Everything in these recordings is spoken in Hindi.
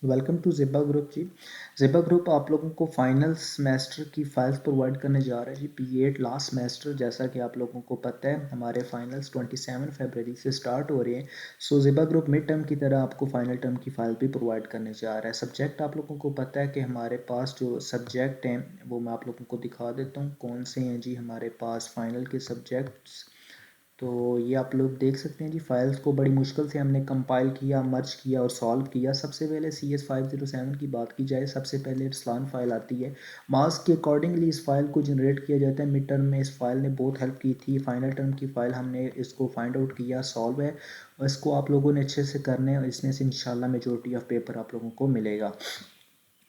Welcome to Zeba group ji. Zeba group आप लोगों को फाइनल सेमेस्टर की फाइल्स प्रोवाइड करने जा रहा है जी। P8 लास्ट सेमेस्टर, जैसा कि आप लोगों को पता है हमारे फाइनल्स 27 फरवरी से स्टार्ट हो रहे हैं। सो ज़ेबा ग्रुप मिड टर्म की तरह आपको फाइनल टर्म की फाइल भी प्रोवाइड करने जा रहा है। सब्जेक्ट आप लोगों को पता है कि हमारे पास जो सब्जेक्ट हैं वो मैं आप लोगों को दिखा देता हूँ कौन से हैं जी हमारे पास फाइनल के सब्जेक्ट्स। तो ये आप लोग देख सकते हैं जी, फाइल्स को बड़ी मुश्किल से हमने कंपाइल किया, मर्ज किया और सॉल्व किया। सबसे पहले CS507 की बात की जाए, सबसे पहले रसलान फाइल आती है। मार्क्स के अकॉर्डिंगली इस फाइल को जनरेट किया जाता है। मिड टर्म में इस फाइल ने बहुत हेल्प की थी। फाइनल टर्म की फाइल हमने इसको फाइंड आउट किया, सॉल्व है और इसको आप लोगों ने अच्छे से करना है और इसमें से इंशाल्लाह मेजॉरिटी ऑफ पेपर आप लोगों को मिलेगा।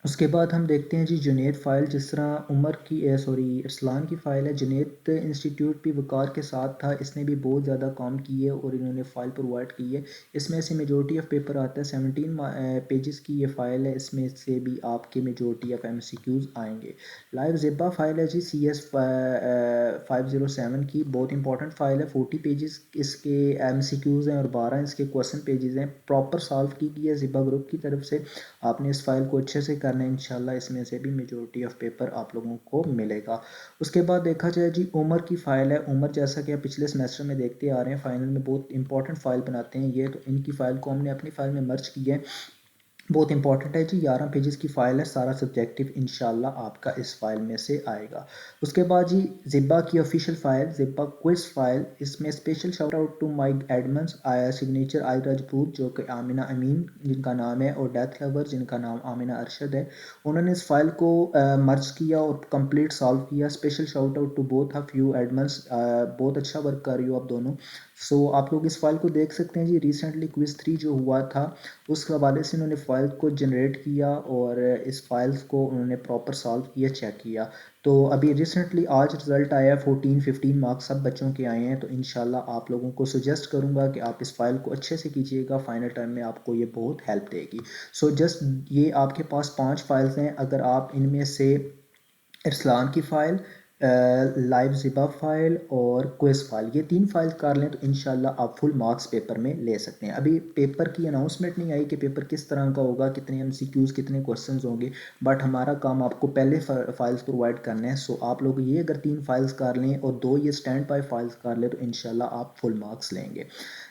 उसके बाद हम देखते हैं जी जुनैद फ़ाइल, जिस तरह उमर की अरसलान की फ़ाइल है। जुनैद इंस्टीट्यूट भी वक़ार के साथ था, इसने भी बहुत ज़्यादा काम किए और इन्होंने फ़ाइल प्रोवाइड की है। इसमें से मेजॉरिटी ऑफ पेपर आता है, 17 पेजेस की ये फ़ाइल है। इसमें से भी आपके मेजॉरिटी ऑफ MCQs आएंगे। लाइव ज़ेबा फ़ाइल है जी, CS507 की बहुत इंपॉर्टेंट फ़ाइल है। 40 पेजेस इसके MCQs हैं और 12 इसके क्वेश्चन पेजेस हैं। प्रॉपर सॉल्व की गई है ज़ेबा ग्रुप की तरफ से। आपने इस फाइल को अच्छे से करना है, इंशाल्लाह इसमें से भी मेजॉरिटी ऑफ पेपर आप लोगों को मिलेगा। उसके बाद देखा जाए जी उमर की फ़ाइल है। उमर, जैसा कि आप पिछले सेमेस्टर में देखते आ रहे हैं, फाइनल में बहुत इंपॉर्टेंट फ़ाइल बनाते हैं ये, तो इनकी फ़ाइल को हमने अपनी फ़ाइल में मर्ज किया है। बहुत इंपॉर्टेंट है जी, 11 पेजेस की फ़ाइल है। सारा सब्जेक्टिव इंशाल्लाह आपका इस फाइल में से आएगा। उसके बाद जी ज़िब्बा की ऑफिशियल फ़ाइल, ज़िब्बा क्विज़ फ़ाइल। इसमें special shout out to my admins, signature आई राजपूत जो कि आमिना अमीन जिनका नाम है, और डेथ लवर जिनका नाम आमिना अरशद है। उन्होंने इस फाइल को मर्ज किया और कंप्लीट सॉल्व किया। Special shout out to both of you admins, बहुत अच्छा वर्क कर रही हो आप दोनों। सो आप लोग इस फाइल को देख सकते हैं जी। रिसेंटली क्विज़ 3 जो हुआ था उस हवाले से इन्होंने फ़ाइल को जनरेट किया और इस फाइल्स को उन्होंने प्रॉपर सॉल्व किया, चेक किया। तो अभी रिसेंटली आज रिज़ल्ट आया, 14-15 मार्क्स सब बच्चों के आए हैं। तो इंशाल्लाह आप लोगों को सजेस्ट करूंगा कि आप इस फाइल को अच्छे से कीजिएगा, फाइनल टाइम में आपको ये बहुत हेल्प देगी। सो जस्ट ये आपके पास 5 फाइल्स हैं। अगर आप इनमें से इरसलान की फ़ाइल, लाइव ज़िबा फ़ाइल और क्विज़ फ़ाइल, ये 3 फाइल कर लें तो इंशाल्लाह आप फुल मार्क्स पेपर में ले सकते हैं। अभी पेपर की अनाउंसमेंट नहीं आई कि पेपर किस तरह का होगा, कितने MCQs कितने क्वेश्चंस होंगे, बट हमारा काम आपको पहले फाइल्स प्रोवाइड करने हैं। सो आप लोग ये अगर 3 फाइल्स कर लें और 2 ये स्टैंड बाय फाइल्स कर लें तो इंशाल्लाह आप फुल मार्क्स लेंगे।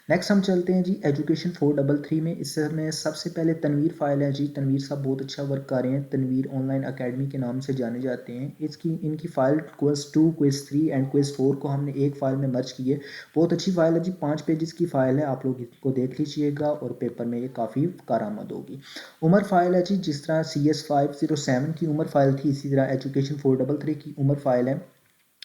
नेक्स्ट हम चलते हैं जी एजुकेशन 433 में। इसमें सबसे पहले तनवीर फ़ाइल है जी। तनवीर साहब बहुत अच्छा वर्क कर रहे हैं, तनवीर ऑनलाइन अकेडमी के नाम से जाने जाते हैं। इनकी file quiz 2, quiz 3 and quiz 4 को हमने एक फ़ाइल में मर्ज की है। बहुत अच्छी फ़ाइल है जी, 5 पेजेस की फ़ाइल है। आप लोग इसको देख लीजिएगा और पेपर में ये काफ़ी कारआमद होगी। उमर फ़ाइल है जी, जिस तरह CS507 की उमर फ़ाइल थी, इसी तरह एजुकेशन 433 की उमर फ़ाइल है।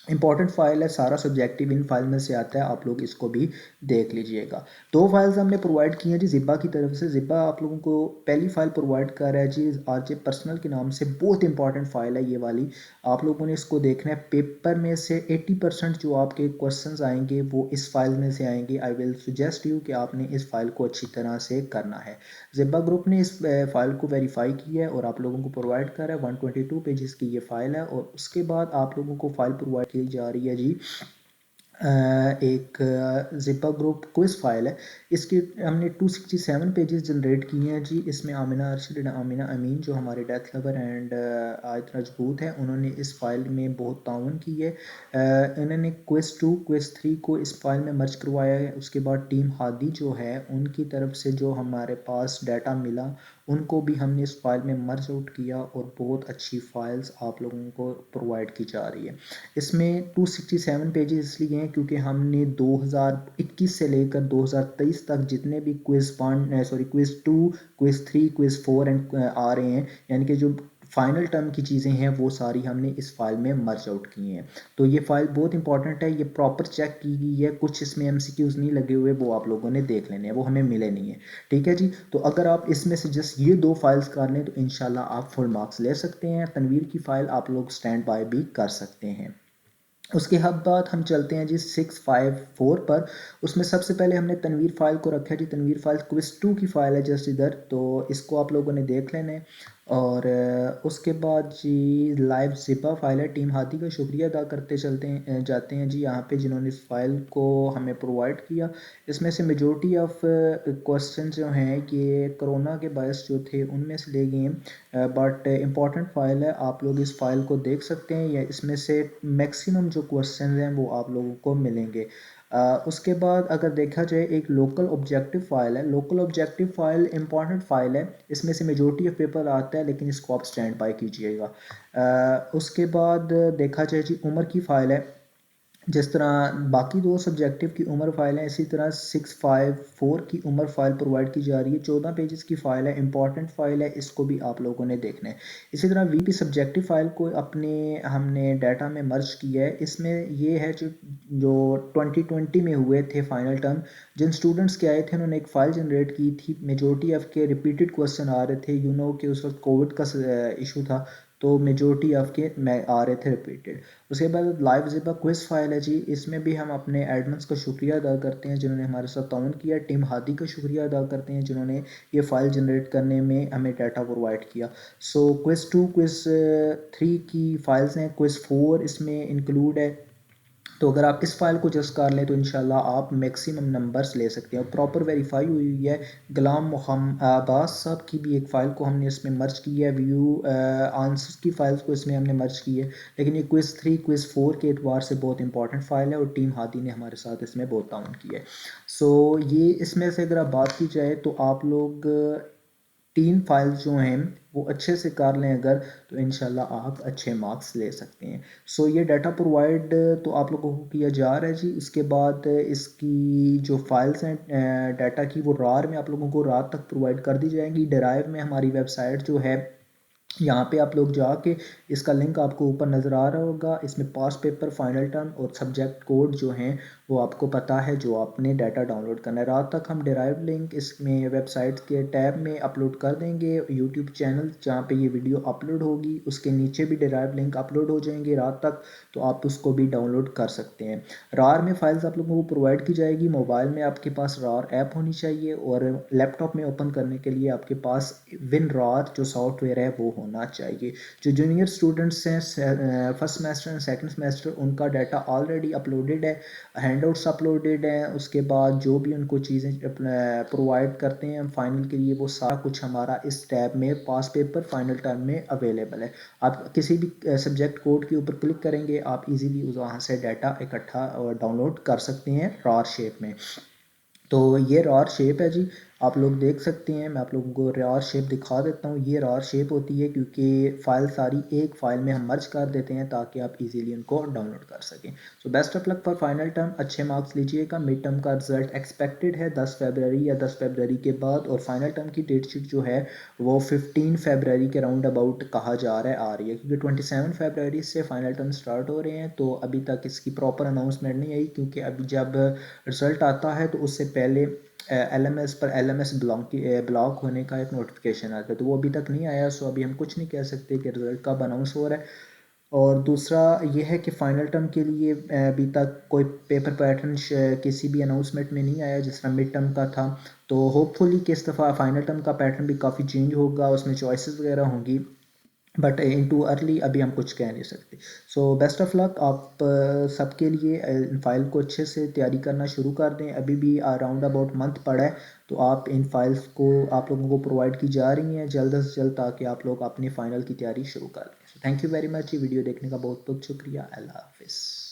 इंपॉर्टेंट फाइल है, सारा सब्जेक्टिव इन फाइल में से आता है। आप लोग इसको भी देख लीजिएगा। 2 फाइल्स हमने प्रोवाइड की हैं जी ज़िब्बा की तरफ से। ज़िब्बा आप लोगों को पहली फाइल प्रोवाइड कर रहा है जी RJ पर्सनल के नाम से। बहुत इंपॉर्टेंट फाइल है ये वाली, आप लोगों ने इसको देखना है। पेपर में से 80% जो आपके क्वेश्चंस आएंगे वो इस फाइल में से आएंगे। आई विल सजेस्ट यू कि आपने इस फाइल को अच्छी तरह से करना है। ज़िब्बा ग्रुप ने इस फाइल को वेरीफाई किया है और आप लोगों को प्रोवाइड कर रहा है। 122 पेजेस की ये फाइल है और उसके बाद आप लोगों को फाइल प्रोवाइड की जा रही है जी एक ज़िप्पा ग्रुप क्विज़ फाइल है। इसकी हमने 267 पेजेस जनरेट किए हैं जी। इसमें आमिना अरशद, आमिना अमीन जो हमारे डेथ लवर एंड आयत राजपूत हैं, उन्होंने इस फाइल में बहुत ताउन की है। इन्होंने क्विज़ 2, क्विज़ 3 को इस फाइल में मर्ज करवाया है। उसके बाद टीम हादी जो है उनकी तरफ से जो हमारे पास डाटा मिला उनको भी हमने इस फाइल में मर्ज आउट किया और बहुत अच्छी फाइल्स आप लोगों को प्रोवाइड की जा रही है। इसमें 267 पेजेस इसलिए हैं क्योंकि हमने 2021 से लेकर 2023 तक जितने भी क्विज़ 2, क्विज़ 3, क्विज़ 4 एंड आ रहे हैं, यानी कि जो फाइनल टर्म की चीज़ें हैं वो सारी हमने इस फाइल में मर्ज आउट की हैं। तो ये फाइल बहुत इंपॉर्टेंट है, ये प्रॉपर चेक की गई है। कुछ इसमें MCQs नहीं लगे हुए, वो आप लोगों ने देख लेने हैं, वो हमें मिले नहीं है। ठीक है जी। तो अगर आप इसमें से जस्ट ये 2 फाइल्स कर लें तो इंशाल्लाह आप फुल मार्क्स ले सकते हैं। तनवीर की फ़ाइल आप लोग स्टैंड बाय भी कर सकते हैं। उसके बाद हम चलते हैं जी 654 पर। उसमें सबसे पहले हमने तनवीर फ़ाइल को रखा है जी। तनवीर फ़ाइल क्विज़ 2 की फ़ाइल है जस्ट इधर, तो इसको आप लोगों ने देख लेना है। और उसके बाद जी लाइव ज़िपा फ़ाइल है, टीम हाथी का शुक्रिया अदा करते जाते हैं जी यहाँ पे जिन्होंने इस फ़ाइल को हमें प्रोवाइड किया। इसमें से मेजॉरिटी ऑफ क्वेश्चन जो हैं ये कोरोना के बायस जो थे उनमें से ले गए हैं, बट इम्पॉर्टेंट फ़ाइल है, आप लोग इस फ़ाइल को देख सकते हैं। या इसमें से मैक्सिमम जो क्वेश्चन हैं वो आप लोगों को मिलेंगे। उसके बाद अगर देखा जाए एक लोकल ऑब्जेक्टिव फ़ाइल है, local objective file important file है, इसमें से मेजॉरिटी ऑफ पेपर आता है लेकिन इसको आप स्टैंड बाय कीजिएगा। उसके बाद देखा जाए जी उम्र की फ़ाइल है, जिस तरह बाकी दो सब्जेक्टिव की उम्र फ़ाइल है इसी तरह 654 की उम्र फ़ाइल प्रोवाइड की जा रही है। 14 पेजेस की फ़ाइल है, इंपॉर्टेंट फ़ाइल है, इसको भी आप लोगों ने देखना है। इसी तरह वीपी सब्जेक्टिव फ़ाइल को अपने हमने डाटा में मर्ज किया है। इसमें ये है जो 2020 में हुए थे फाइनल टर्म, जिन स्टूडेंट्स के आए थे उन्होंने एक फ़ाइल जनरेट की थी। मेजॉरिटी ऑफ के रिपीटेड क्वेश्चन आ रहे थे, कि उस वक्त कोविड का इशू था, तो मेजॉरिटी ऑफ के मैं आ रहे थे रिपीटेड। उसके बाद लाइव ज़िपा क्विज़ फ़ाइल है जी, इसमें भी हम अपने एडमन्स का शुक्रिया अदा करते हैं जिन्होंने हमारे साथ ताउन किया। टीम हादी का शुक्रिया अदा करते हैं जिन्होंने ये फ़ाइल जनरेट करने में हमें डाटा प्रोवाइड किया। सो क्विज़ 2 क्विज़ 3 की फ़ाइल्स हैं, क्विज़ 4 इसमें इंक्लूड है। तो अगर आप इस फाइल को जस्ट कर लें तो इंशाल्लाह आप मैक्सिमम नंबर्स ले सकते हैं। प्रॉपर वेरीफाई हुई हुई है। गुलाम मोहम्मद अब्बास साहब की भी एक फ़ाइल को हमने इसमें मर्ज की है, व्यू आंसर्स की फ़ाइल्स को इसमें हमने मर्ज की है। लेकिन ये क्विज़ 3 क्विज़ 4 के एतबार से बहुत इंपॉर्टेंट फ़ाइल है और टीम हादी ने हमारे साथ इसमें बहुत ताउन किया है। सो ये इसमें से अगर आप बात की जाए तो आप लोग 3 फाइल्स जो हैं वो अच्छे से कर लें अगर, तो इंशाल्लाह आप अच्छे मार्क्स ले सकते हैं। सो ये डाटा प्रोवाइड तो आप लोगों को किया जा रहा है जी। उसके बाद इसकी जो फाइल्स हैं डाटा की, वो रार में आप लोगों को रात तक प्रोवाइड कर दी जाएंगी। डिराइव में हमारी वेबसाइट जो है, यहाँ पे आप लोग जाके इसका लिंक आपको ऊपर नज़र आ रहा होगा। इसमें पास पेपर, फाइनल टर्म और सब्जेक्ट कोड जो हैं वो आपको पता है, जो आपने डाटा डाउनलोड करना है। रात तक हम डिराइव लिंक इसमें वेबसाइट के टैब में अपलोड कर देंगे। यूट्यूब चैनल जहाँ पे ये वीडियो अपलोड होगी उसके नीचे भी डिराइव लिंक अपलोड हो जाएंगे रात तक, तो आप उसको भी डाउनलोड कर सकते हैं। रार में फाइल्स आप लोगों को प्रोवाइड की जाएगी। मोबाइल में आपके पास रार ऐप होनी चाहिए और लैपटॉप में ओपन करने के लिए आपके पास विन रार जो सॉफ्टवेयर है वो होना चाहिए। जो जूनियर स्टूडेंट्स हैं first semester and second semester, उनका डाटा ऑलरेडी अपलोडेड है, हैंडआउट्स अपलोडेड हैं। उसके बाद जो भी उनको चीज़ें प्रोवाइड करते हैं फाइनल के लिए, वो सारा कुछ हमारा इस टैब में पास पेपर फाइनल टर्म में अवेलेबल है। आप किसी भी सब्जेक्ट कोड के ऊपर क्लिक करेंगे, आप इजीली वहाँ से डाटा इकट्ठा और डाउनलोड कर सकते हैं रार शेप में। तो ये रार शेप है जी, आप लोग देख सकते हैं। मैं आप लोगों को रार शेप दिखा देता हूँ। ये रार शेप होती है क्योंकि फ़ाइल सारी एक फ़ाइल में हम मर्ज कर देते हैं ताकि आप इजीली उनको डाउनलोड कर सकें। So best of luck for final term, अच्छे मार्क्स लीजिएगा। मिड टर्म का रिजल्ट एक्सपेक्टेड है 10 फरवरी या 10 फरवरी के बाद, और फाइनल टर्म की डेट शीट जो है वो 15 फरवरी के राउंड अबाउट कहा जा रहा है आ रही है, क्योंकि 27 फरवरी से फाइनल टर्म स्टार्ट हो रहे हैं। तो अभी तक इसकी प्रॉपर अनाउंसमेंट नहीं आई, क्योंकि अभी जब रिज़ल्ट आता है तो उससे पहले LMS पर LMS ब्लॉक होने का एक नोटिफिकेशन आता है, तो वो अभी तक नहीं आया। सो अभी हम कुछ नहीं कह सकते कि रिज़ल्ट कब अनाउंस हो रहा है। और दूसरा ये है कि फ़ाइनल टर्म के लिए अभी तक कोई पेपर पैटर्न किसी भी अनाउंसमेंट में नहीं आया जिस तरह मिड टर्म का था। तो होपफुली कि इस दफ़ा फ़ाइनल टर्म का पैटर्न भी काफ़ी चेंज होगा, उसमें चॉइसेस वगैरह होंगी, बट इन टू अर्ली अभी हम कुछ कह नहीं सकते। सो बेस्ट ऑफ लक आप सबके लिए। इन फाइल को अच्छे से तैयारी करना शुरू कर दें, अभी भी अराउंड अबाउट मंथ पड़ा है, तो आप इन फाइल्स को आप लोगों को प्रोवाइड की जा रही हैं जल्द से जल्द, ताकि आप लोग अपनी फ़ाइनल की तैयारी शुरू कर दें। Thank you very much. ये वीडियो देखने का बहुत बहुत शुक्रिया। अल्लाह हाफिज़।